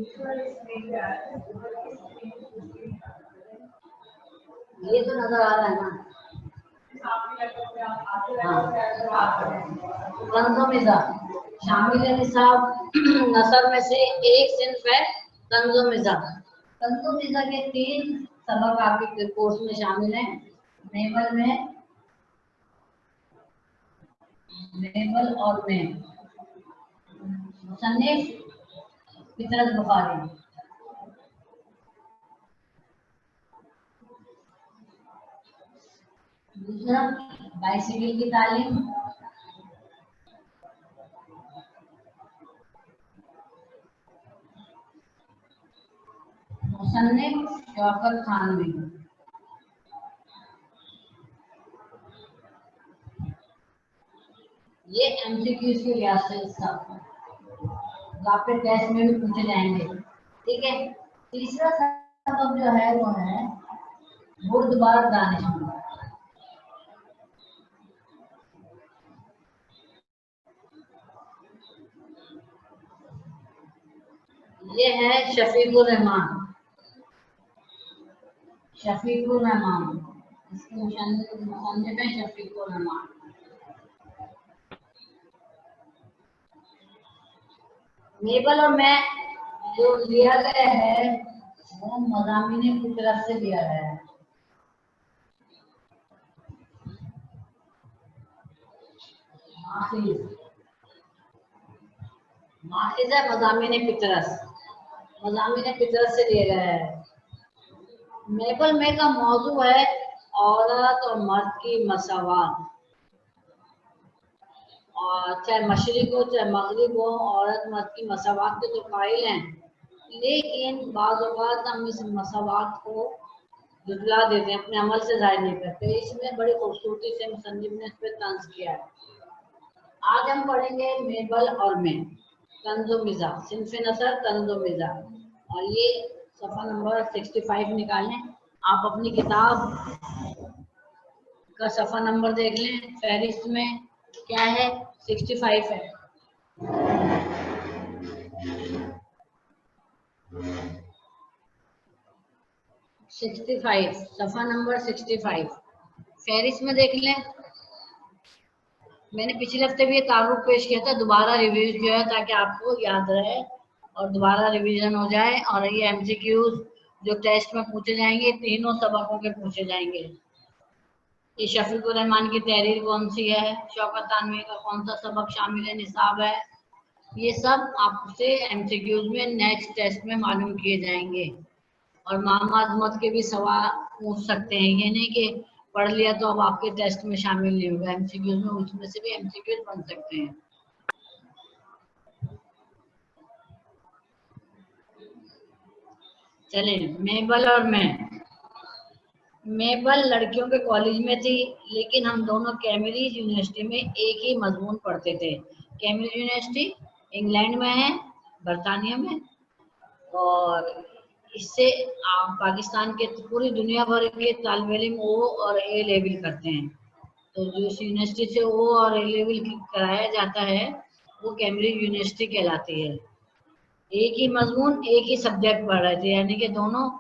ये तो नजर आ रहा है ना। तंजुमिज़ा शामिल निसाब नसर में से एक सिंफ है तंजुमिज़ा। तंजुमिज़ा के 3 सबक आपके कोर्स में शामिल हैं। नेवल और में मुसन्निफ फितरत बुखारी। दूसरा बाइसिकल की तालीम, मुसन्निफ शौकत खानवी। ये एमसीक्यू के लिहाज से आपके टेस्ट में भी पूछे जाएंगे, ठीक है। तीसरा सबक जो है वो है बुर्दबार दानिशमंद। ये है शफीकुर रहमान। इसके मुसन्निफ है शफीकुर रहमान। नेवल और मैं जो लिया गया है वो मज़ामीन की तरफ से लिया गया है। माखिज़ है मज़ामीन फितरत से लिया गया है। नेवल में का मौजू है औरत और मर्द की मसावात, और चाहे मशरिक हो चाहे मगरिब हो, औरत मर्द की मसावात के तो कायल हैं, लेकिन बाज़ औक़ात हम इस मसावात को जुटला देते हैं, अपने अमल से ज़ाहिर नहीं करते। इसमें बड़ी खूबसूरती से मुसन्निफ ने इस पर तंज़ किया है। आज हम पढ़ेंगे मेबल और में तंजुमिज़ा, सिन्फ़ नसर तंजुमिज़ा, और ये सफ़ा नंबर 65 निकालें। आप अपनी किताब का सफ़ा नंबर देख लें, फहरिस्त में क्या है 65 है। सफ़ा नंबर 65 फहरिस्त में देख लें। मैंने पिछले हफ्ते भी ये तारुफ पेश किया था, दोबारा रिव्यू किया है ताकि आपको याद रहे और दोबारा रिवीजन हो जाए। और ये एमसीक्यूज जो टेस्ट में पूछे जाएंगे तीनों सबकों के पूछे जाएंगे। ये शफीकुर रहमान की तहरीर कौन सी है, शौकत खानवी का कौन सा सबक शामिल निसाब है, ये सब आपसे एमसीक्यूज में नेक्स्ट टेस्ट में मालूम किए जाएंगे। और मामा अजमत के भी सवाल पूछ सकते हैं, ये नहीं कि पढ़ लिया तो अब आपके टेस्ट में शामिल नहीं होगा एमसीक्यूज में, उसमें से भी एमसीक्यूज बन सकते हैं। चलिए, मेबल और मेबल लड़कियों के कॉलेज में थी, लेकिन हम दोनों कैम्ब्रिज यूनिवर्सिटी में एक ही मजमून पढ़ते थे। कैम्ब्रिज यूनिवर्सिटी इंग्लैंड में है, बरतानिया में, और इससे आप पाकिस्तान के पूरी दुनिया भर के तालिब इल्म ओ और ए लेवल करते हैं। तो जो यूनिवर्सिटी से ओ और ए लेवल कराया जाता है वो कैम्ब्रिज यूनिवर्सिटी कहलाती है। एक ही मजमून एक ही सब्जेक्ट पढ़ रहे थे, यानी कि दोनों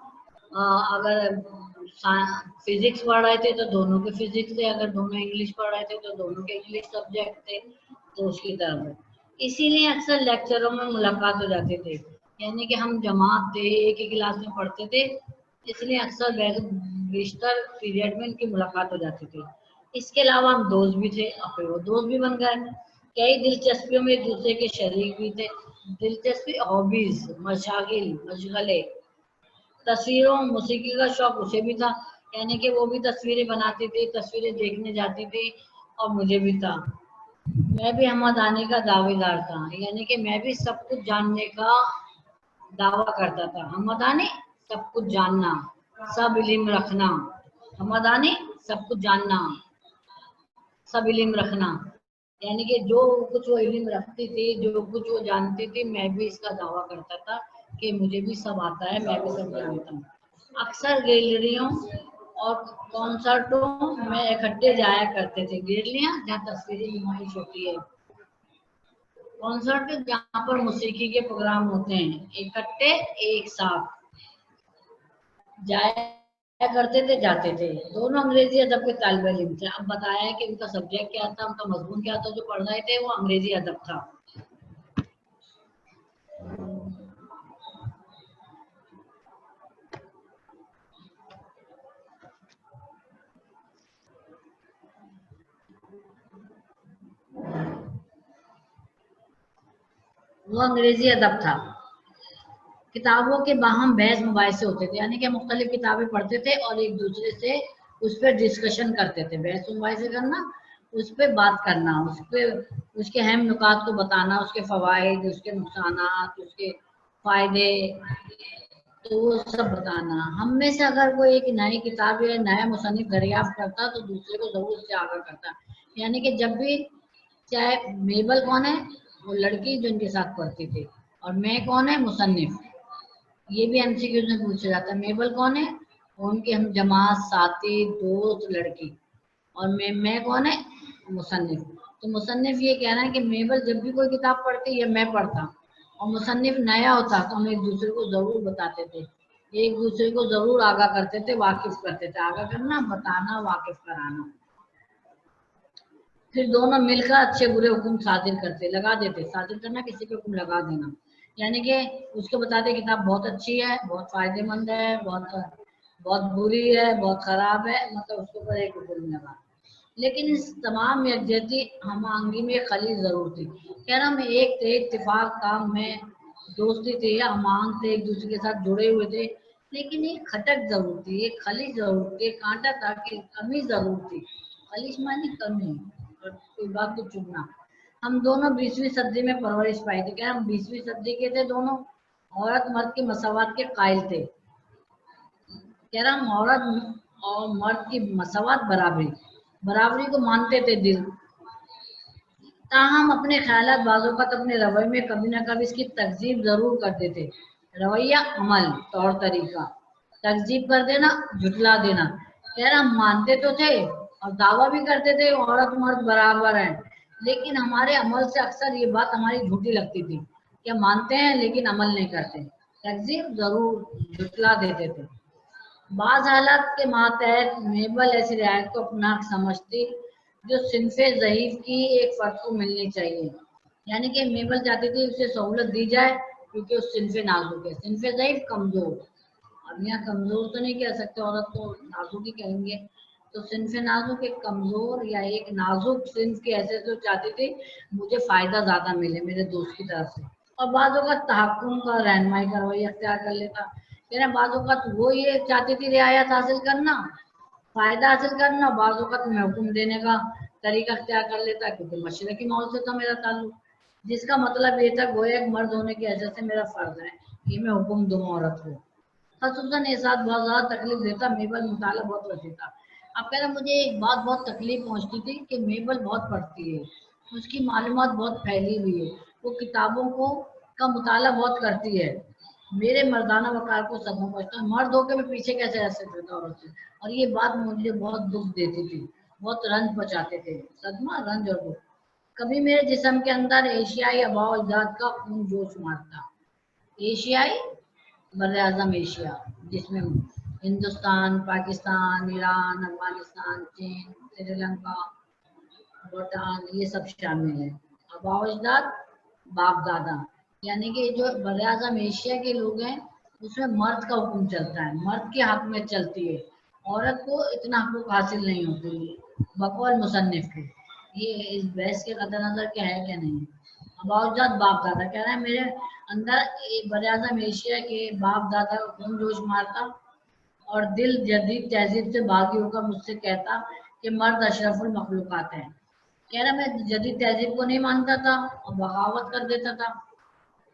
अगर फिजिक्स पढ़ रहे थे तो दोनों के फिजिक्स थे, अगर दोनों इंग्लिश पढ़ रहे थे तो दोनों के इंग्लिश सब्जेक्ट थे, तो उसकी तरफ इसीलिए अक्सर लेक्चरों में मुलाकात हो जाती थी, यानी कि हम जमात थे, एक ही क्लास में पढ़ते थे, इसलिए अक्सर बेशतर पीरियड में इनकी मुलाकात हो जाती थी। इसके अलावा हम दोस्त भी थे, और फिर वो दोस्त भी बन गए। कई दिलचस्पियों में एक दूसरे के शरीक भी थे। दिलचस्पी, हॉबीज, मशगले, तस्वीरों मौसीकी का शौक उसे भी था, यानी कि वो भी तस्वीरें बनाती थी, तस्वीरें देखने जाती थी, और मुझे भी था। मैं भी हमदानी का दावेदार था, यानी कि मैं भी सब कुछ जानने का दावा करता था। हमदानी सब कुछ जानना, सब इल्म रखना। हमदानी सब कुछ जानना, सब इल्म रखना, यानी कि जो कुछ वो इल्म रखती थी, जो कुछ वो जानती थी, मैं भी इसका दावा करता था कि मुझे भी सब आता है, मैं भी सब जानता हूँ। अक्सर गैलरियों और कॉन्सर्टों में इकट्ठे जाया करते थे। गैलरियाँ जहाँ तस्वीरें नुमाइश होती है, कॉन्सर्ट जहाँ पर मौसीकी के प्रोग्राम होते हैं इकट्ठे एक साथ जाया करते थे, जाते थे। दोनों अंग्रेजी अदब के तालिब इल्म थे। अब बताया है कि उनका सब्जेक्ट क्या था, उनका मजमून क्या था, जो पढ़ रहे थे वो अंग्रेजी अदब था। वो अंग्रेजी अदब था। किताबों के बाहम बहस मुबाहिसे होते थे, यानी कि मुख्तलिफ किताबें पढ़ते थे और एक दूसरे से उस पर डिस्कशन करते थे। बहस मुबाहिसे करना, उस पर बात करना, उस पर उसके अहम नुकात को बताना, उसके फवाइद, उसके नुकसानात, उसके फायदे, तो वो सब बताना। हम में से अगर कोई एक नई किताब या नया मुसन्निफ दरियाफ्त करता तो दूसरे को जरूर उससे आगाह करता। यानी कि जब भी, चाहे मेबल कौन है, वो लड़की जो इनके साथ पढ़ती थी, और मैं कौन है, मुसन्निफ, ये भी एमसीक्यू में पूछा जाता है। मेबल कौन है, उनके हम जमात, साथी, दोस्त, लड़की। और मैं कौन है, मुसन्निफ। तो मुसन्निफ ये कह रहा है कि मेबल जब भी कोई किताब पढ़ती या मैं पढ़ता और मुसन्निफ नया होता तो हम एक दूसरे को जरूर बताते थे, एक दूसरे को जरूर आगाह करते थे, वाकिफ करते थे। आगाह करना, बताना, वाकिफ कराना। फिर दोनों मिलकर अच्छे बुरे हुक्म सादिर करते, लगा देते। सादिर करना, किसी पे हुक्म लगा देना, यानी कि उसको बताते किताब बहुत अच्छी है, बहुत फायदेमंद है, बहुत बहुत बुरी है, बहुत खराब है, मतलब उसके ऊपर एक हुक्म लगा। लेकिन इस तमाम यकजहती हम आंगी में खली जरूर थी। कह रहा हम एक थे, इत्तेफाक काम में दोस्ती थी, हम आंग थे, एक दूसरे के साथ जुड़े हुए थे। लेकिन एक खटक जरूर थी, एक खली जरूर थी, कांटा था कि कमी जरूर थी। खलिश मानी कमी, और कोई बात को चुनना। हम दोनों 20वीं सदी में परवरिश पाई थी। क्या हम 20वीं सदी के थे दोनों, औरत मर्द की मसावत के कायल थे। कह रहा हम औरत और मर्द की मसावत, बराबरी, बराबरी को मानते थे दिल। ताहम अपने ख्यालात बाज़ अपने रवैये में कभी ना कभी इसकी तकजीब जरूर करते थे। रवैया, अमल, तौर तरीका। तकजीब कर देना, झुटला देना। कह रहा हम मानते तो थे और दावा भी करते थे औरत मर्द बराबर हैं, लेकिन हमारे अमल से अक्सर ये बात हमारी झूठी लगती थी कि हम मानते हैं लेकिन अमल नहीं करते। तकजीब जरूर, झुटला देते थे। बाज हालात के मातहत मेबल ऐसी रियायत को अपना समझती जो सिनफे ज़ईफ की एक फर्द को मिलनी चाहिए। यानी कि मेबल चाहती थी उसे सहूलत दी जाए क्योंकि उस सिनफे नाजुक है। सिनफे ज़ईफ, कमजोर। अब यहाँ कमजोर तो नहीं कह सकते, औरत को नाजुक ही कहेंगे। तो सिनफे नाजुक, एक कमजोर या एक नाजुक सिंफ की हैसियत से चाहती थी मुझे फायदा ज्यादा मिले मेरे दोस्त की तरफ से। और बाज़ों का तहक्कुम का, रहनुमाई का रवैया अख्तियार कर लेता। यानी बाज़ों का वो ये चाहती थी रियायत हासिल करना, फायदा हासिल करना, बाज़ों का मैं हुक्म देने का तरीका अख्तियार कर लेता क्योंकि मशरकी माहौल से था मेरा ताल्लुक, जिसका मतलब ये था गोया एक मर्द होने की वजह से मेरा फर्ज है कि मैं हुक्म दूं औरत को। खसूसन ये साथ बहुत ज्यादा तकलीफ देता, मेबल मुताला बहुत करती था। अब कह रहे मुझे एक बात बहुत तकलीफ पहुंचती थी कि मेबल बहुत पढ़ती है, उसकी मालूमात बहुत फैली हुई है, वो किताबों को का मुताला बहुत करती है। मेरे मर्दाना वकार को सदमा पहुंचता, मर्द होकर मैं पीछे कैसे रह सकता था औरत से। और ये बात मुझे बहुत दुख देती थी, बहुत रंज पहुंचाते थे। सदमा, रंज और दुख। कभी मेरे जिस्म के अंदर एशियाई अबाव अजदाद का खून जोश मारता। एशियाई, बर्र-ए-आज़म एशिया, जिसमें हिंदुस्तान, पाकिस्तान, ईरान, अफगानिस्तान, चीन, श्रीलंका, भूटान, ये सब शामिल है। अबाव-ओ-अजदाद, बाप दादा, यानी कि जो बर्र-ए-आज़म एशिया के लोग हैं उसमें मर्द का हुक्म चलता है, मर्द के हक में चलती है, औरत को इतना हकूक हासिल नहीं होती बकौल मुसन्निफ के। ये इस बहस के कदर नजर क्या है क्या नहीं। अबाउजाद, बाप दादा, कह रहा है मेरे अंदर बर्र-ए-आज़म एशिया के बाप दादा का खून जोश मारता और दिल जदीद तहजीब से बागी होकर मुझसे कहता कि मर्द अशरफुल मखलूकात है। कह रहा मैं जदीद तहजीब को नहीं मानता था और बगावत कर देता था,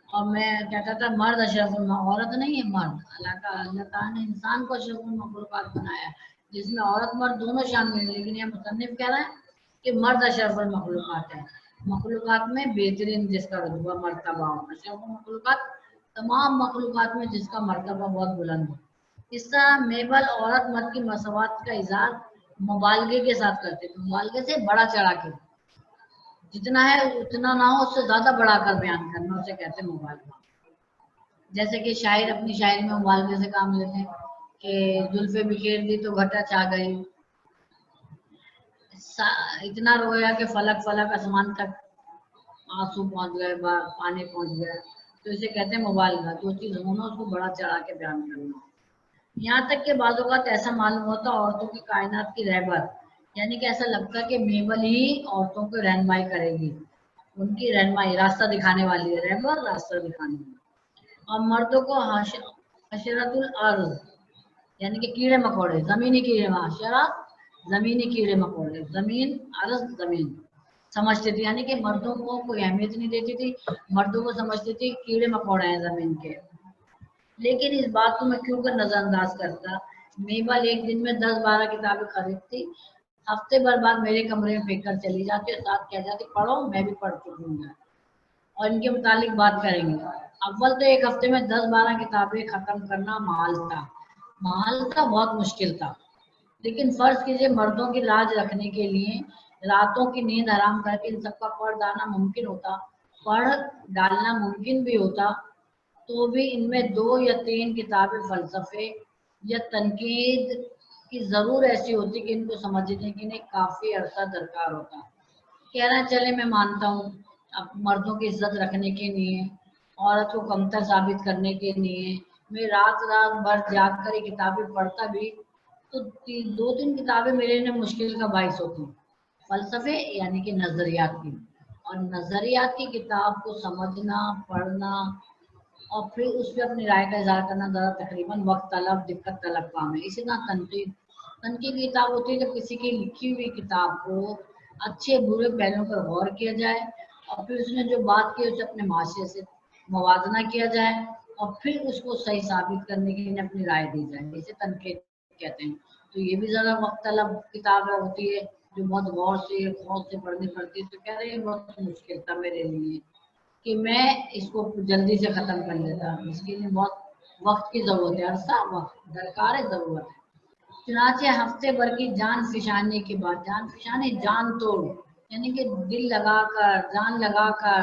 और मैं कहता था मर्द अशरफुल, औरत नहीं है मर्द। अल्लाह ताला ने इंसान को अशरफुल मखलूकात बनाया जिसमें औरत मर्द दोनों शामिल हैं, लेकिन यह मुसन्निफ कह रहा है कि मर्द अशरफुल मखलूकात है, मखलूकात में बेहतरीन जिसका रुतबा मर्तबा हो। अशरफुल मखलूकात, तमाम मखलूकात में जिसका मर्तबा बहुत बुलंद हो। इस तरह मेबल औरत मर्द की मसवात का इजहार मुबालगे के साथ करते थे, मुबालगे से बड़ा चढ़ा के, जितना है उतना ना हो, उससे ज्यादा बढ़ाकर बयान करना, उसे कहते हैं मुबालगा। जैसे कि शायर अपनी शायरी में मुबालगे से काम लेते हैं कि जुल्फे बिखेर दी तो घटा छा गई, इतना रोया कि फलक फलक आसमान तक आंसू पहुंच गए, पानी पहुंच गया। तो इसे कहते हैं मुबालगा, जो चीज होना उसको बड़ा चढ़ा के बयान करना। यहाँ तक के बाज़ औक़ात ऐसा मालूम होता औरतों की कायनात की रहबर, यानी कि ऐसा लगता है कि मेबल ही औरतों को रहनुमाई करेगी, उनकी रहनुमाई, रास्ता दिखाने वाली है, रहबर रास्ता दिखाने वाली। और मर्दों को हशरतुल अर्ज़, यानी कि कीड़े मकोड़े, जमीनी कीड़े, हशरत जमीनी कीड़े मकोड़े, जमीन अर्ज़ जमीन समझते थे, यानी कि मर्दों को कोई अहमियत नहीं देती थी, मर्दों को समझती थी कीड़े मकोड़े हैं जमीन के। लेकिन इस बात को मैं क्यों कर नजरअंदाज करता। मेबल एक दिन में 10-12 किताबें खरीदती, हफ्ते भर बाद मेरे कमरे में फेंक कर चली जाती और साथ कह जाती पढ़ो, मैं भी पढ़ चुकी हूँ और इनके मुतालिक बात करेंगे। अव्वल तो एक हफ्ते में 10-12 किताबें खत्म करना महाल था, बहुत मुश्किल था। लेकिन फर्ज कीजिए मर्दों की लाज रखने के लिए रातों की नींद हराम करके इन सबका पढ़ डालना मुमकिन भी होता, तो भी इनमें 2 या 3 किताबें फलसफे या तनकीद की जरूर ऐसी होती कि इनको समझने के लिए काफी अरसा दरकार होता। कहना चले मैं मानता हूँ, अब मर्दों की इज्जत रखने के लिए, औरत को कमतर साबित करने के लिए मैं रात रात भर जाग कर किताबें पढ़ता भी, तो 2-3 किताबें मेरे लिए मुश्किल का बाइस होती, फलसफे यानी कि नजरियात की। और नजरियात की किताब को समझना, पढ़ना और फिर उस पर अपनी राय का इजहार करना ज़्यादा तकरीबन वक्त तलब, दिक्कत तलब काम है। इसी तरह तनकीद तनकीद की किताब होती है जब किसी की लिखी हुई किताब को अच्छे बुरे पहलुओं पर गौर किया जाए और फिर उसने जो बात की उसे अपने माशरे से मवाजना किया जाए और फिर उसको सही साबित करने के लिए अपनी राय दी जाए, इसे तनकीद कहते हैं। तो ये भी ज़्यादा वक्त तलब किताब होती है जो बहुत गौर से पढ़नी पड़ती है। तो कह रहे हैं बहुत मुश्किल था मेरे लिए कि मैं इसको जल्दी से खत्म कर लेता, इसके लिए बहुत वक्त की जरूरत है, अरसा वक्त दरकार है, जरूरत है। चुनाचे हफ्ते भर की जान फिशाने के बाद, जान फिशाने जान तोड़, यानी कि दिल लगाकर जान लगाकर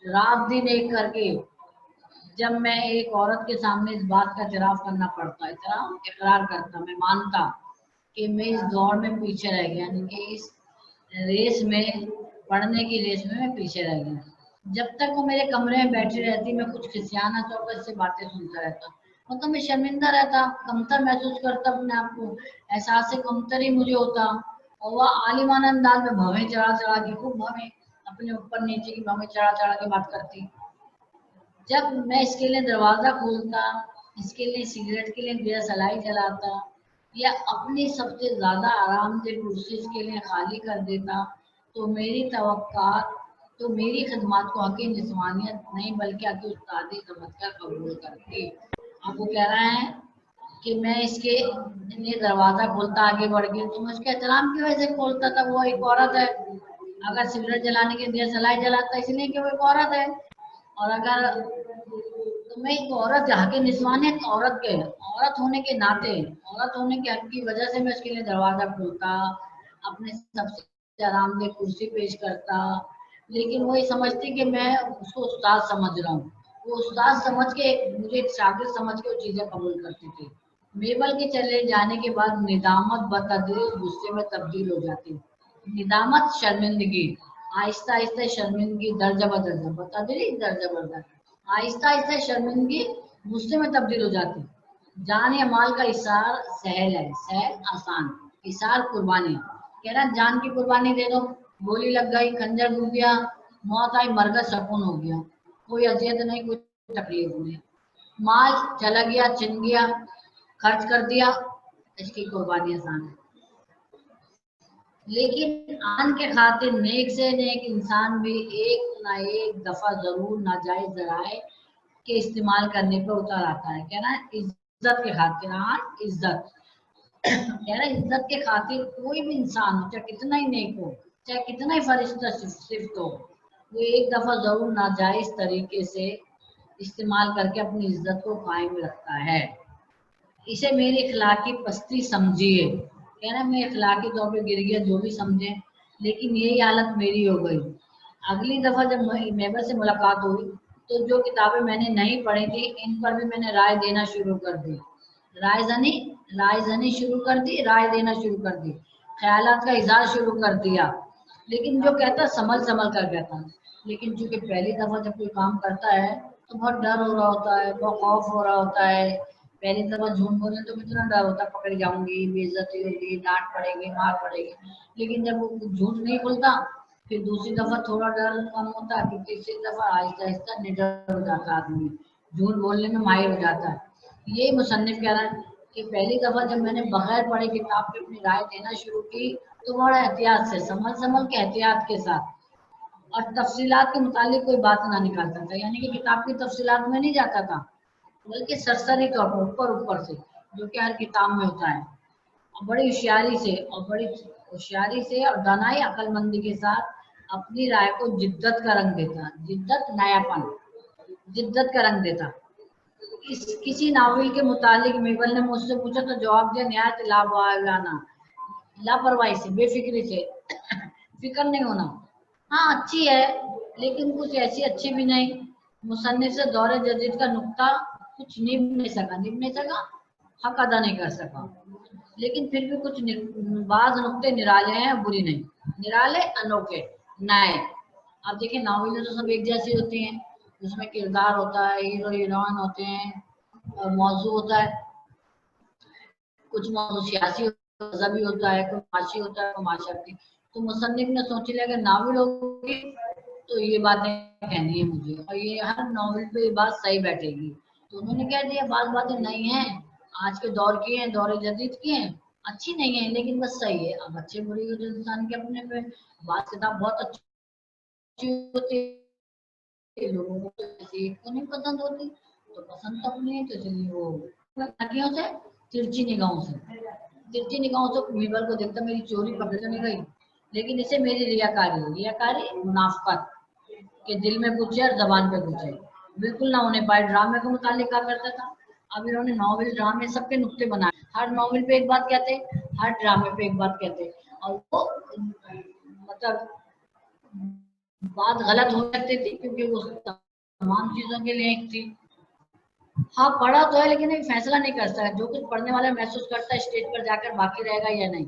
रात दिन एक करके जब मैं एक औरत के सामने इस बात का इतराफ करना पड़ता, इकरार करता, मैं मानता कि मैं इस दौड़ में पीछे रह गया, यानी कि इस रेस में, पढ़ने की रेस में मैं पीछे रह गया। जब तक वो मेरे कमरे में बैठी रहती मैं कुछ खिसियाना तौर पर इससे बातें सुनता रहता, मतलब मैं शर्मिंदा रहता, कमतर महसूस करता अपने आप को, एहसास से कमतर ही मुझे होता। और वह आलिमाना अंदाज में भवें चढ़ा चढ़ा के, खूब भवें अपने ऊपर नीचे की भवें चढ़ा चढ़ा के बात करती। जब मैं इसके लिए दरवाजा खोलता, इसके लिए सिगरेट के लिए दिया सलाई जलाता या अपनी सबसे ज्यादा आरामदेह कुर्सी इसके लिए खाली कर देता, तो मेरी खिदमत को हकी निस्वानियत नहीं बल्कि हकी उस्तादी समझकर कबूल करती। अब वो कह रहा है कि मैं इसके लिए दरवाजा खोलता आगे बढ़ के, तो मैं उसके एहतराम की वजह से खोलता था, वो एक औरत है। अगर सिगरेट जलाने के दिया सलाई जलाता इसलिए कि वो एक औरत है। और अगर तो मैं एक औरत जहाँ के निस्वानियत औरत होने के नाते, औरत होने के हक की वजह से मैं उसके लिए दरवाजा खोलता, अपने सबसे आरामदेह कुर्सी पेश करता। लेकिन वो ये समझती कि मैं उसको उस्ताद समझ रहा हूँ, वो उस्ताद समझ के मुझे एक शागिर्द समझ के वो चीजें कबूल करती थी। मेबल के चले जाने के बाद निदामत बतदरीज गुस्से में तब्दील हो जाती। निदामत शर्मिंदगी, आहिस्ता आहिस्ता शर्मिंदगी दर्जा बदर्जा, बतदरीज दर्जा बदर्जा, आहिस्ता आहिस्ता शर्मिंदगी गुस्से में तब्दील हो जाती। जान या माल का इसार सहल है, सहल आसान, इसार कुर्बानी, कह रहा जान की कुर्बानी दे दो, गोली लग गई, खंजर डूब गया, मौत आई, मरगा सकून हो गया, कोई अजियत नहीं, कोई तकलीफ नहीं। माल चला गया, छिन गया, खर्च कर दिया, इसकी कुर्बानी आसान है। लेकिन आन के खातिर नेक से नेक इंसान भी एक ना एक दफा जरूर नाजायज जराए के इस्तेमाल करने पर उतर आता है। कहना इज्जत के खातिर, इज्जत कह रहा इज्जत के खातिर कोई भी इंसान हो, चाहे कितना ही नेक हो, चाहे कितना ही फरिश्ता सिफ्त हो, वो एक दफा जरूर नाजायज तरीके से इस्तेमाल करके अपनी इज्जत को कायम रखता है। इसे मेरी इखलाकी पस्ती समझिए, कहना मैं इखलाकी तौर पे गिर गया जो भी समझे, लेकिन यही हालत मेरी हो गई। अगली दफा जब मेबर से मुलाकात हुई तो जो किताबें मैंने नहीं पढ़ी थी इन पर भी मैंने राय देना शुरू कर दी। रायजनी रायजनी शुरू कर दी, राय देना शुरू कर दी, ख्यालात का इजहार शुरू कर दिया। लेकिन जो कहता समझ समझ कर कहता। लेकिन चूंकि पहली दफा जब कोई काम करता है तो बहुत डर हो रहा होता है, बहुत खौफ हो रहा होता है। पहली दफा झूठ बोलने तो कितना डर होता है, पकड़ जाऊंगी, बेइज्जती होगी, डांट पड़ेगी, मार पड़ेगी। लेकिन जब वो झूठ नहीं बोलता फिर दूसरी दफा थोड़ा डर कम होता है, फिर तीसरी दफा आहिस्ता आहिस्ता निडर हो जाता है आदमी, झूठ बोलने में माहिर हो जाता है। यही मुसन्निफ कह रहा है कि पहली दफा जब मैंने बगैर पढ़े किताब पे अपनी राय देना शुरू की तो बड़ा एहतियात से, समझ समझ के, एहतियात के साथ, और तफसीलात के मुतालिक कोई बात ना निकालता था, यानी कि किताब की तफसीलात में नहीं जाता था, बल्कि सरसरी तौर पर ऊपर ऊपर से, जो कि हर किताब में होता है। और बड़ी होशियारी से और दानाई अक्लमंदी के साथ अपनी राय को जिद्दत का रंग देता, जिद्दत नयापन, जिद्दत का रंग देता। किसी नावल के मुतालिक मेबल ने मुझसे पूछा तो जवाब दिया निहायत लावाना, लापरवाही से, बेफिक्री से, फिक्र नहीं होना। हाँ अच्छी है लेकिन कुछ ऐसी अच्छी भी नहीं। मुसन्निफ से दौरे जदीद का नुक्ता कुछ निभ नहीं सका, हक अदा नहीं कर सका। लेकिन फिर भी कुछ बाज नुक्ते निराले हैं, बुरी नहीं, निराले, अनोखे, नए। आप देखिए नावलें तो सब एक जैसी होती हैं, उसमें किरदार होता है, हीरो हीरोइन होते हैं, मौजू होता है, कुछ मौजू सियासी मजहबी होता है, कोई माशी होता है, कोई माशरती। तो मुसन्निफ ने सोच लिया कि नावल होगी तो ये बातें कहनी है मुझे, और ये हर नावल पे ये बात सही बैठेगी। तो उन्होंने कह दिया बातें नहीं है, आज के दौर की हैं, दौर जदीद की हैं, अच्छी नहीं है लेकिन बस सही है। अब अच्छे बुरे तो इंसान के अपने पे, बात किताब बहुत अच्छी होती है, लोगों को तो ऐसी एक को नहीं पसंद होती, तो पसंद तो अपनी है, तो चलिए वो ताकियों से, तिरछी निगाहों से, तिरछी निगाहों से बीबर को देखता, मेरी चोरी पकड़ तो नहीं गई, लेकिन इसे मेरी रियाकारी मुनाफकत के दिल में पूछे और जबान पे पूछे बिल्कुल ना होने पाए। ड्रामे के मुतालिक क्या करता था, अब इन्होंने नॉवल ड्रामे सबके नुक्ते बनाए, हर नॉवल पे एक बात कहते, हर ड्रामे पे एक बात कहते, और वो मतलब बात गलत हो सकती थी क्योंकि वो तमाम चीजों के लिए एक थी। हाँ पढ़ा तो है लेकिन एक फैसला नहीं कर सकता, जो कुछ पढ़ने वाला महसूस करता है स्टेज पर जाकर बाकी रहेगा या नहीं।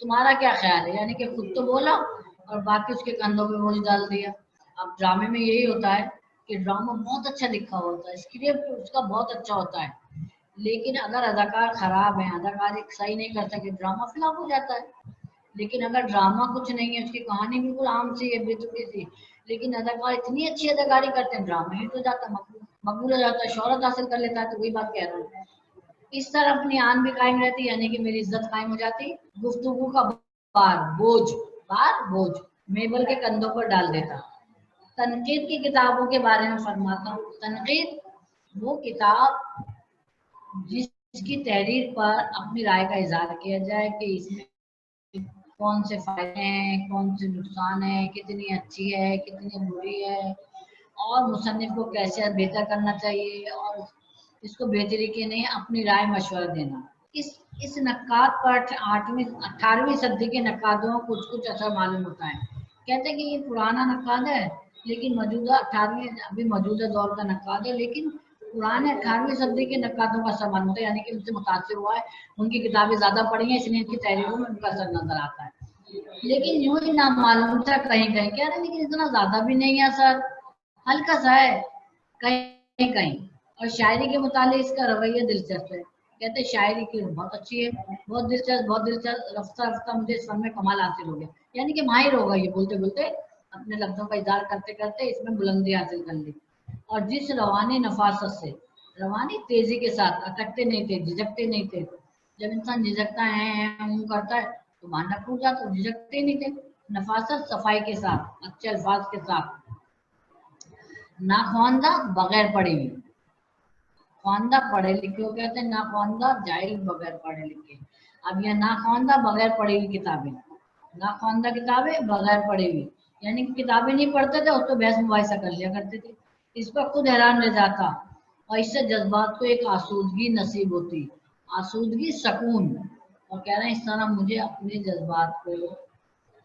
तुम्हारा क्या ख्याल है, यानी कि खुद तो बोला और बाकी उसके कंधों पे बोझ डाल दिया। अब ड्रामे में यही होता है कि ड्रामा बहुत अच्छा लिखा होता है, स्क्रिप्ट उसका बहुत अच्छा होता है, लेकिन अगर अदाकार खराब है, अदाकारी सही नहीं कर सके, ड्रामा फ्लॉप हो जाता है। लेकिन अगर ड्रामा कुछ नहीं है, उसकी कहानी बिल्कुल आम सी है, बेतुकी सी, लेकिन अदाकार इतनी अच्छी अदाकारी करते हैं, ड्रामा हिट हो जाता है, मकबूल हो जाता है, शोहरत हासिल कर लेता है। तो वही बात कह रहा हूँ, इस तरह अपनी आन भी कायम रहती, यानी कि मेरी इज्जत कायम हो जाती। गुफ्तगू का बार बोझ मेबल के कंधों पर डाल देता। तनकीद की किताबों के बारे में फरमाता हूँ, तनकीद वो किताब जिसकी तहरीर पर अपनी राय का इजहार किया जाए कि इसमें कौन से फायदे हैं, कौन से नुकसान है, कितनी अच्छी है, कितनी बुरी है, और मुसन्निफ को कैसे बेहतर करना चाहिए, और इसको बेहतरी के नहीं अपनी राय मशवरा देना। इस नक्काद पर 18वीं सदी के नक्कादों को कुछ कुछ असर मालूम होता है। कहते हैं कि ये पुराना नक्काद है लेकिन मौजूदा 18वीं अभी मौजूदा दौर का नक्काद है, लेकिन पुराने 18वीं सदी के नक्कादों का असर मालूम होता है, यानी कि उनसे मुतासिर हुआ है, उनकी किताबें ज्यादा पढ़ी हैं इसलिए इनकी तहरीरों में उनका असर नजर आता है। लेकिन यूं ही ना मालूम था कहीं कहीं, कह रहे लेकिन इतना ज्यादा भी नहीं है असर, हल्का सा है कहीं कहीं। और शायरी के मुतालिक इसका रवैया दिलचस्प है, कहते शायरी की बहुत अच्छी है, बहुत दिलचस्प, रफ्ता रफ्ता मुझे इस फन में कमाल हासिल हो गया, यानी कि माहिर होगा ये, बोलते बोलते अपने लफ्जों का इज़हार करते करते इसमें बुलंदी हासिल कर ली। और जिस रवानी नफासत से, रवानी तेजी के साथ, अटकते नहीं थे, झिझकते नहीं थे। जब इंसान झिझकता है करता है तो भांडा फूट जाता, तो झिझकते नहीं थे। नफासत सफाई के साथ, अच्छे अल्फाज के साथ, नाख्वानदा बगैर पढ़े हुए, ख्वानदा पढ़े लिखे को कहते हैं, नाख्वानदा जाहिल बगैर पढ़े लिखे। अब यह नाख्वानदा बगैर पढ़ी हुई किताबें, नाख्वानदा किताबें बगैर पढ़ी हुई, यानी कि किताबें नहीं पढ़ते थे, उस तो बहस मुबाहिसा कर लिया करते थे। इस पर खुद हैरान रह जाता, और इससे जज्बात को एक आसूदगी नसीब होती, आसूदगी, सकून। और कह रहे हैं इस तरह मुझे अपने जज्बात को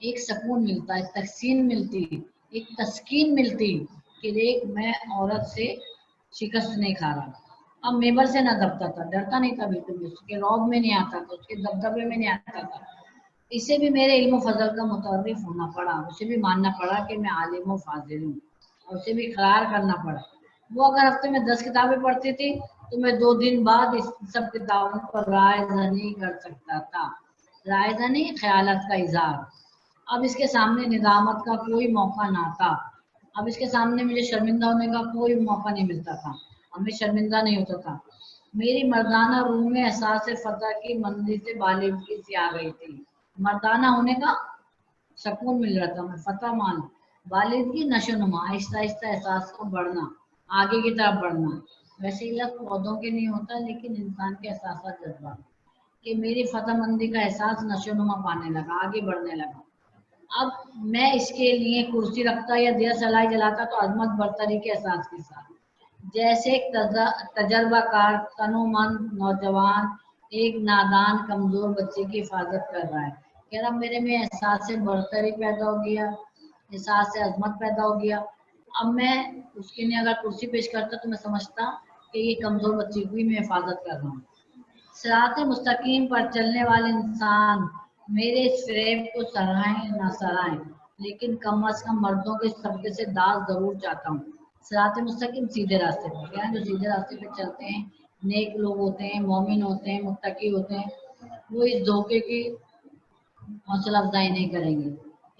एक सकून मिलता है, तहसीन मिलती, ایک تسکین ملتی کہ دیکھ میں عورت سے شکست نہیں کھا رہا. اب میبل سے نہ دبتا تھا, ڈرتا نہیں تھا بالکل, اس کے رعب میں نہیں آتا تھا, اس کے دبدبے میں نہیں آتا تھا. اسے بھی میرے علم و فضل کا متعارف ہونا پڑا, اسے بھی ماننا پڑا کہ میں عالم و فاضل ہوں, اور اسے بھی اقرار کرنا پڑا. وہ اگر ہفتے میں 10 کتابیں پڑھتی تھی تو میں 2 دن بعد اس سب کتابوں پر رائے زنی کر سکتا تھا. رائے زنی خیالات کا اظہار. اب اس کے سامنے ندامت کا کوئی موقع نہ تھا. اب اس کے سامنے مجھے شرمندہ ہونے کا کوئی موقع نہیں ملتا تھا, اب میں شرمندہ نہیں ہوتا تھا. میری مردانہ روح میں احساس فتح کی منزل سے بالغی سی آ گئی تھی. مردانہ ہونے کا سکون مل رہا تھا, میں فتح مان, بالغی نشو نما, آہستہ آہستہ احساس کو بڑھنا, آگے کی طرف بڑھنا. ویسے ہی لفظ پودوں کے نہیں ہوتا, لیکن انسان کے احساسات جذبات کہ میری فتح مندی کا احساس نشو نما پانے لگا, آگے بڑھنے لگا. اب میں اس کے لیے کرسی رکھتا یا دیا سلائی جلاتا تو عظمت برتری کے احساس کے ساتھ, جیسے ایک تجربہ کار تنومند نوجوان ایک نادان کمزور بچے کی حفاظت کر رہا ہے. کہہ رہا میرے میں احساس برتری پیدا ہو گیا, احساس عظمت پیدا ہو گیا. اب میں اس کے لیے اگر کرسی پیش کرتا تو میں سمجھتا کہ یہ کمزور بچے کی میں حفاظت کر رہا ہوں. صراط مستقیم پر چلنے والے انسان میرے اس فریب کو سراہیں نہ سرائیں, لیکن کم از کم مردوں کے طبقے سے داد ضرور چاہتا ہوں. صراط مستقیم سیدھے راستے پر, یعنی جو سیدھے راستے پہ چلتے ہیں, نیک لوگ ہوتے ہیں, مومن ہوتے ہیں, متقی ہوتے ہیں, وہ اس دھوکے کی حوصلہ افزائی نہیں کریں گے,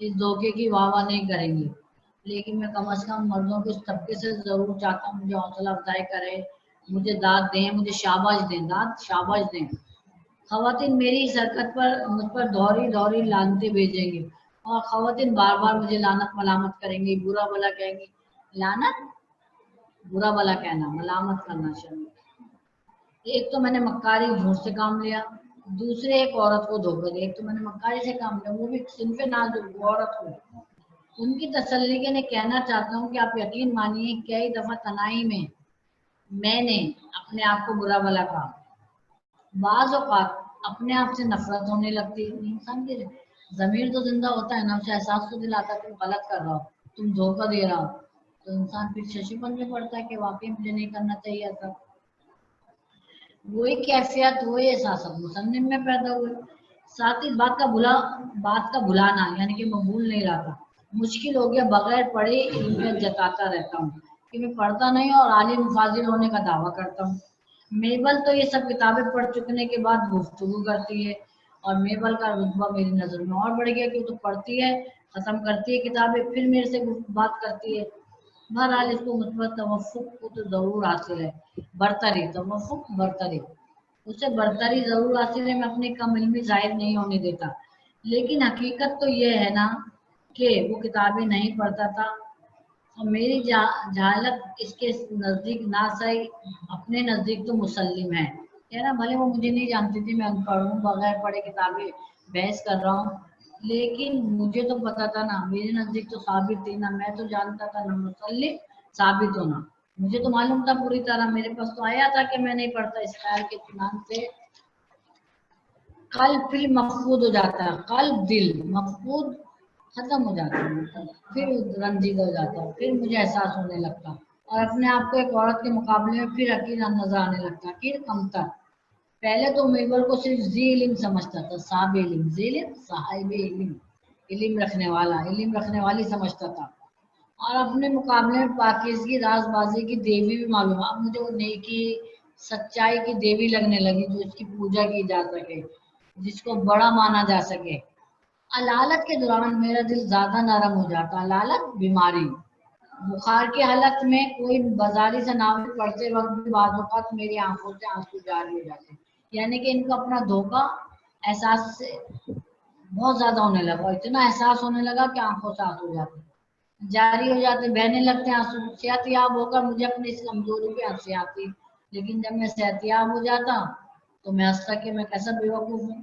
اس دھوکے کی واہ واہ نہیں کریں گے. لیکن میں کم از کم مردوں کے اس طبقے سے ضرور چاہتا ہوں مجھے حوصلہ افزائی کرے, مجھے داد دیں, مجھے شاباش دیں, داد شاباش دیں. خواتین میری اس حرکت پر مجھ پر دوہری دوہری لعنتیں بھیجیں گی, اور خواتین بار بار مجھے لعنت ملامت کریں گی, برا بھلا کہیں گی. لعنت, برا بھلا کہنا, ملامت کرنا شامل. ایک تو میں نے مکاری جھوٹ سے کام لیا, دوسرے ایک عورت کو دھوکہ دیا. ایک تو میں نے مکاری سے کام لیا, وہ بھی صنف نازک عورت کو. ان کی تسلی کے لیے کہنا چاہتا ہوں کہ آپ یقین مانیے کئی دفعہ تنہائی میں نے اپنے آپ کو برا بھلا کہا. بعض اوقات اپنے آپ سے نفرت ہونے لگتی ہے. انسان کے ضمیر تو زندہ ہوتا ہے نا, اسے احساس تو دلاتا ہے تم غلط کر رہا ہو, تم دھوکہ دے رہا ہو, تو انسان پھر ششی پن میں پڑتا ہے کہ واقعی مجھے نہیں کرنا چاہیے تھا. وہی کیفیت, وہی احساسات مصنف میں پیدا ہوئے. ساتھ ہی بات کا بھلانا, یعنی کہ میں بھول نہیں رہا تھا. مشکل ہو گیا بغیر پڑھے علمیت جتاتا رہتا ہوں کہ میں پڑھتا نہیں اور عالم فاضل ہونے کا دعویٰ کرتا ہوں. میبل تو یہ سب کتابیں پڑھ چکنے کے بعد گفتگو کرتی ہے, اور میبل کا رتبہ میری نظر میں اور بڑھ گیا کہ وہ تو پڑھتی ہے, ختم کرتی ہے کتابیں, پھر میرے سے بات کرتی ہے. بہرحال اس کو مثبت توفق کو تو ضرور حاصل ہے, برتری, توفق برتری, اسے برتری ضرور حاصل ہے. میں اپنی کم علمی ظاہر نہیں ہونے دیتا, لیکن حقیقت تو یہ ہے نا کہ وہ کتابیں نہیں پڑھتا تھا, اور میری جہالت اس کے نزدیک نہ صحیح اپنے نزدیک تو مسلم ہے. کہہ نا بھلے وہ مجھے نہیں جانتی تھی, میں ان پڑھ ہوں, بغیر پڑھے کتابیں بحث کر رہا ہوں, لیکن مجھے تو پتا تھا نا, میرے نزدیک تو ثابت تھی نا, میں تو جانتا تھا نا مسلم ثابت ہونا, مجھے تو معلوم تھا پوری طرح, میرے پاس تو آیا تھا کہ میں نہیں پڑھتا. اس خیال کے اطمینان سے قلب پھر مفقود ہو جاتا ہے, قلب دل مفقود ختم ہو جاتا ہے, پھر رنجیدہ ہو جاتا ہے, پھر مجھے احساس ہونے لگتا, اور اپنے آپ کو ایک عورت کے مقابلے میں پھر حقیر نظر آنے لگتا, پھر کمتر. پہلے تو میبل کو صرف ذی علم سمجھتا تھا, صاحب علم, ذی علم صاحب علم, علم رکھنے والا, علم رکھنے والی سمجھتا تھا, اور اپنے مقابلے میں پاکیزگی راز بازی کی دیوی بھی معلوم. اب مجھے وہ نیکی سچائی کی دیوی لگنے لگی, جو اس کی پوجا کی جا سکے, جس کو بڑا مانا جا سکے. علالت کے دوران میرا دل زیادہ نرم ہو جاتا. علالت بیماری, بخار کی حالت میں کوئی بازاری سے ناول پڑھتے وقت بھی بعض اوقات میری آنکھوں سے آنسو جاری ہو جاتے, یعنی کہ ان کو اپنا دھوکہ احساس سے بہت زیادہ ہونے لگا, اتنا احساس ہونے لگا کہ آنکھوں سے آنسو جاتے جاری ہو جاتے, بہنے لگتے ہیں آنسو. صحت یاب ہو کر مجھے اپنی اس کمزوری پہ ہنسی آتی, لیکن جب میں صحت یاب ہو جاتا تو میں ہنستا کہ میں کیسا بیوقوف ہوں.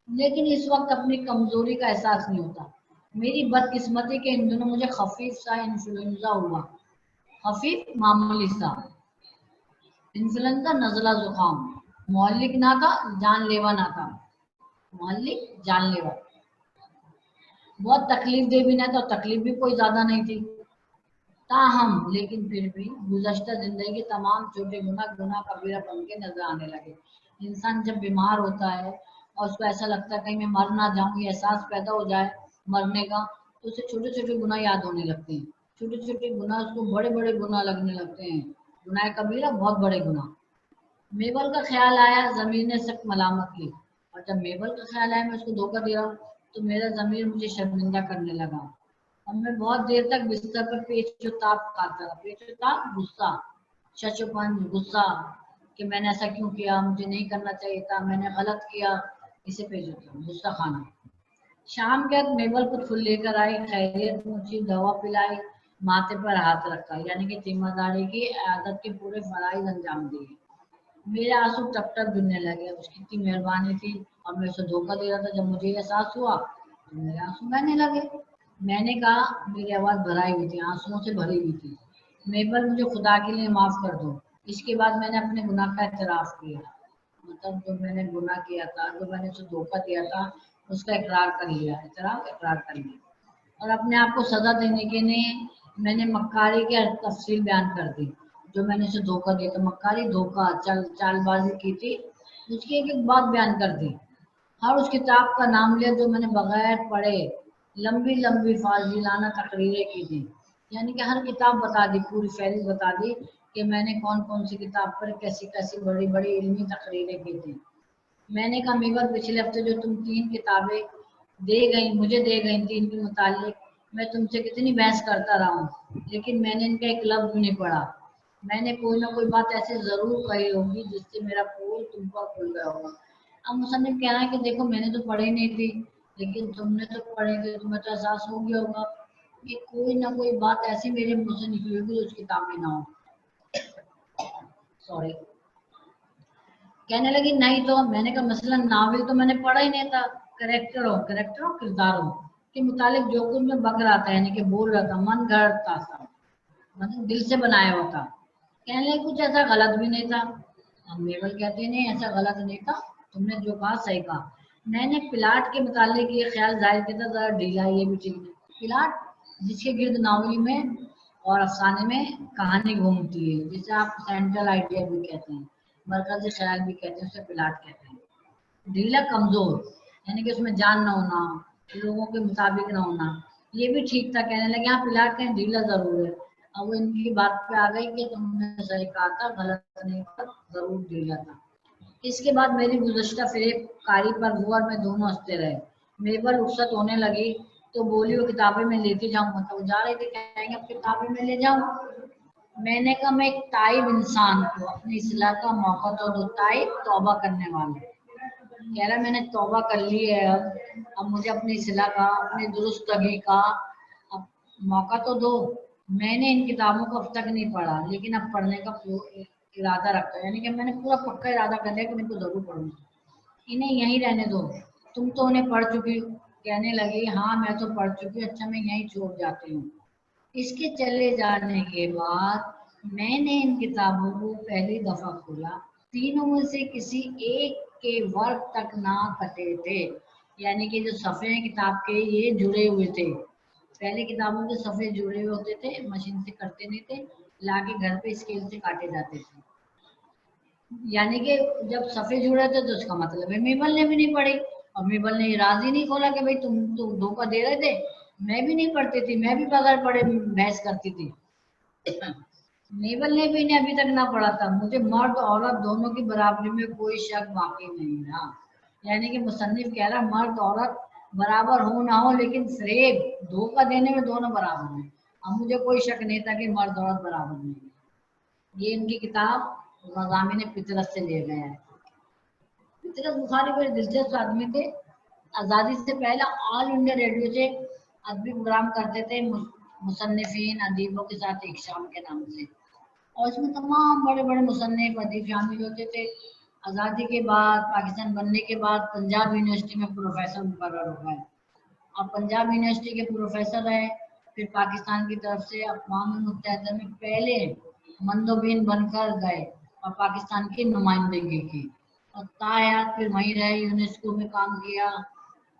لیکن اس وقت اپنی کمزوری کا احساس نہیں ہوتا. میری بدقسمتی کے ان دنوں مجھے خفیف سا انفلوئنزا ہوا, خفیف معمولی سا انفلوئنزا, نزلہ زکام, مہلک نہ تھا, جان لیوا نہ تھا, مہلک جان لیوا. बहुत तकलीफ दे भी ना, तो तकलीफ भी कोई ज्यादा नहीं थी। ताहम लेकिन फिर भी गुज़श्ता जिंदगी के तमाम छोटे गुनाह गुनाह कबीरा बन के नजर आने लगे। इंसान जब बीमार होता है और उसको ऐसा लगता है कहीं मैं मर ना जाऊं, ये एहसास पैदा हो जाए मरने का, तो उसे छोटे छोटे गुनाह याद होने लगते हैं। छोटे छोटे गुनाह उसको बड़े बड़े गुनाह लगने लगते हैं। गुनाह कबीरा बहुत बड़े गुनाह। मेबल का ख्याल आया, जमीर ने सख्त मलामत की। और जब मेबल का ख्याल आया मैं उसको धोखा दे रहा हूँ, तो मेरा जमीर मुझे शर्मिंदा करने लगा। और मैं बहुत देर तक बिस्तर पर पेचोताप खाता रहा। पेचोताप गुस्सा, शशोपन गुस्सा कि मैंने ऐसा क्यों किया, मुझे नहीं करना चाहिए था, मैंने गलत किया, इसे पेचोताप गुस्सा खाना। शाम के वक्त मेबल कुछ फूल लेकर आई, खैरियत पूछी, दवा पिलाई, माथे पर हाथ रखा, यानी कि जिम्मेदारी की आदत के पूरे फराइज अंजाम दिए। मेरे आंसू टप टप गिरने लगे। उसकी इतनी मेहरबानी थी और मैं उसे धोखा दे रहा था। जब मुझे एहसास हुआ तो मेरे आंसू बहने लगे। मैंने कहा, मेरी आवाज भराई हुई थी, आंसुओं से भरी हुई थी, मेबल मुझे खुदा के लिए माफ कर दो। इसके बाद मैंने अपने गुनाह का एतराफ किया। मतलब जो मैंने गुनाह किया था, जो मैंने उसे धोखा दिया था, उसका इकरार कर लिया, एतराफ इकरार कर लिया। और अपने आप को सजा देने के लिए मैंने मक्कारी की तफसील बयान कर दी। जो मैंने उसे धोखा दिया था, मक्कारी धोखा चालबाजी की थी, उसकी एक एक बात बयान कर दी। हर उस किताब का नाम लिया जो मैंने बगैर पढ़े लंबी लंबी फाजिलाना तकरीरें की थी। यानी कि हर किताब बता दी, पूरी फहरिस्त बता दी कि मैंने कौन कौन सी किताब पर कैसी कैसी बड़ी बड़ी इल्मी तकरीरें की थी। मैंने कहा, मेवर पिछले हफ्ते जो तुम 3 किताबें दे गई, मुझे दे गई, 3 के मुतालिक मैं तुमसे कितनी बहस करता रहा हूँ, लेकिन मैंने इनका एक लफ्ज भी नहीं पढ़ा। मैंने कोई ना कोई बात ऐसे जरूर कही होगी जिससे मेरा पोल तुम पर खुल गया होगा। अब मुसन्निफ कह रहा है कि देखो मैंने तो पढ़ी नहीं थी, लेकिन तुमने तो पढ़ी थी, तुम्हें तो एहसास हो गया होगा कि कोई ना कोई बात ऐसी मेरे मुंह से निकली होगी जो उस किताब में ना हो। सॉरी। कहने लगी, नहीं तो। मैंने कहा, मसलन नावल तो मैंने पढ़ा ही नहीं था। करेक्टर हो किरदारों के मुतालिक जो कुछ मैं बक रहा था, यानी कि बोल रहा था, मन गढ़ता था, मतलब दिल से बनाया हुआ था। कहने लगी, कुछ ऐसा गलत भी नहीं था। अब मेवल कहते हैं, नहीं ऐसा गलत नहीं था, तुमने जो कहा सही कहा। मैंने प्लाट के मुतालिक ये ख्याल जाहिर किया था, जरा ढीला, ये भी ठीक है। प्लाट जिसके गिर्द नावली में और अफसाने में कहानी घूमती है, जिसे आप सेंट्रल आइडिया भी कहते हैं, मरकजी ख्याल भी कहते हैं, उसे प्लाट कहते हैं। ढीला कमजोर, यानी कि उसमें जान ना होना, लोगों के मुताबिक ना होना, ये भी ठीक था। कहने लगे, हाँ प्लाट कहीं ढीला जरूर है। अब वो इनकी बात पे आ गई कि तुमने सही कहा था, गलत नहीं था, जरूर ढीला था। इसके बाद मेरी गुज़श्ता फ़रेब कारी पर वो और मैं दोनों हंसते रहे। मेबल रुखसत होने लगी तो बोली, वो किताबें मैं लेती जाऊँ, मतलब वो जा रही थी, कहेंगे अब किताबें मैं ले जाऊँ। मैंने कहा, मैं एक ताइब इंसान को अपनी इस्लाह का मौका तो दो। ताइब तौबा करने वाले। कह रहा, मैंने तौबा कर ली है, अब मुझे अपनी इस्लाह का, अपनी दुरुस्तगी का अब मौका तो दो। मैंने इन किताबों को अब तक नहीं पढ़ा, लेकिन अब पढ़ने का इरादा रखता है, यानी कि मैंने पूरा पक्का इरादा कर लिया कि मैं इनको जरूर पढ़ूंगा। इन्हें यहीं रहने दो, तुम तो उन्हें पढ़ चुकी हो। कहने लगी, हाँ मैं तो पढ़ चुकी हूँ, अच्छा मैं यहीं छोड़ जाती हूँ। इसके चले जाने के बाद मैंने इन किताबों को पहली दफा खोला, तीनों में से किसी एक के वर्क तक ना कटे थे, यानी कि जो सफ़े हैं किताब के ये जुड़े हुए थे। पहले किताबों के सफ़े जुड़े हुए होते थे, मशीन से करते नहीं थे, लाके घर पे स्केल से काटे जाते थे। यानी कि जब सफ़े जुड़े थे तो उसका मतलब है मेबल ने भी नहीं पढ़ी, और मेबल ने राजी नहीं खोला कि भाई तुम तो धोखा दे रहे थे, मैं भी नहीं पढ़ती थी, मैं भी बगैर पढ़े बहस करती थी। मेबल ने भी इन्हें अभी तक ना पढ़ा था। मुझे मर्द औरत दोनों की बराबरी में कोई शक बाकी नहीं रहा। यानी कि मुसन्निफ कह रहा, मर्द औरत बराबर हो ना हो, लेकिन फरेब धोखा देने में दोनों बराबर हैं। अब मुझे कोई शक नहीं था कि मर्द औरत बराबर नहीं है। ये इनकी किताब मज़ामिन फितरत से लिया गया है। फितरत बुखारी बड़े दिलचस्प आदमी थे। आज़ादी से पहले ऑल इंडिया रेडियो से अदबी प्रोग्राम करते थे, मुसन्निफिन अदीबों के साथ एक शाम के नाम से। और इसमें तमाम बड़े बड़े मुसन्निफ अदीब शामिल होते थे। आज़ादी के बाद, पाकिस्तान बनने के बाद पंजाब यूनिवर्सिटी में प्रोफेसर मुकर्रर हो गए। अब पंजाब यूनिवर्सिटी के प्रोफेसर रहे, फिर पाकिस्तान की तरफ से अक़वाम मुत्तहिदा में पहले मंदोबीन बनकर गए और पाकिस्तान की नुमाइंदगी की, और तायात फिर वहीं रहे, यूनेस्को में काम किया,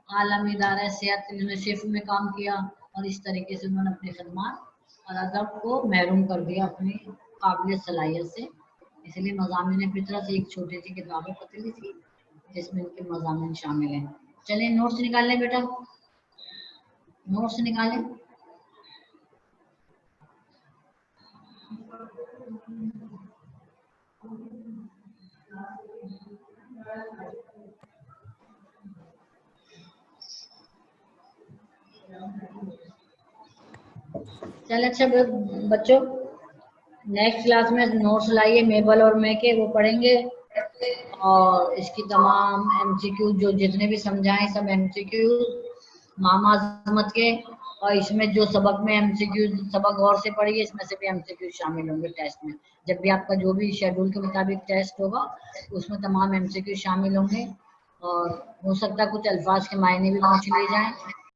आलम इदारा सेहत इन्होंने शिफ्ट में काम किया और इस तरीके से उन्होंने अपनी खदमात और अदब को महरूम कर दिया अपनी काबिलियत सलाहियत से। इसलिए मज़ामिन फितरत से एक छोटी सी किताब पतली थी जिसमें इनके मज़ामिन शामिल हैं। चलिए नोट्स निकाल लें बेटा, नोट्स निकालें। चलिए अच्छा बच्चों, नेक्स्ट क्लास में नोट्स लाइए मेबल और मैं के, वो पढ़ेंगे और इसकी तमाम एमसीक्यू जो जितने भी समझाएं सब एमसीक्यू मामा अजमत के, और इसमें जो सबक में एमसीक्यू सबक गौर से पढ़िए, इसमें से भी एमसीक्यू शामिल होंगे टेस्ट में। जब भी आपका जो भी शेड्यूल के मुताबिक टेस्ट होगा उसमें तमाम एमसीक्यू शामिल होंगे और हो सकता है कुछ अल्फाज के मायने भी पूछ लिए जाएं।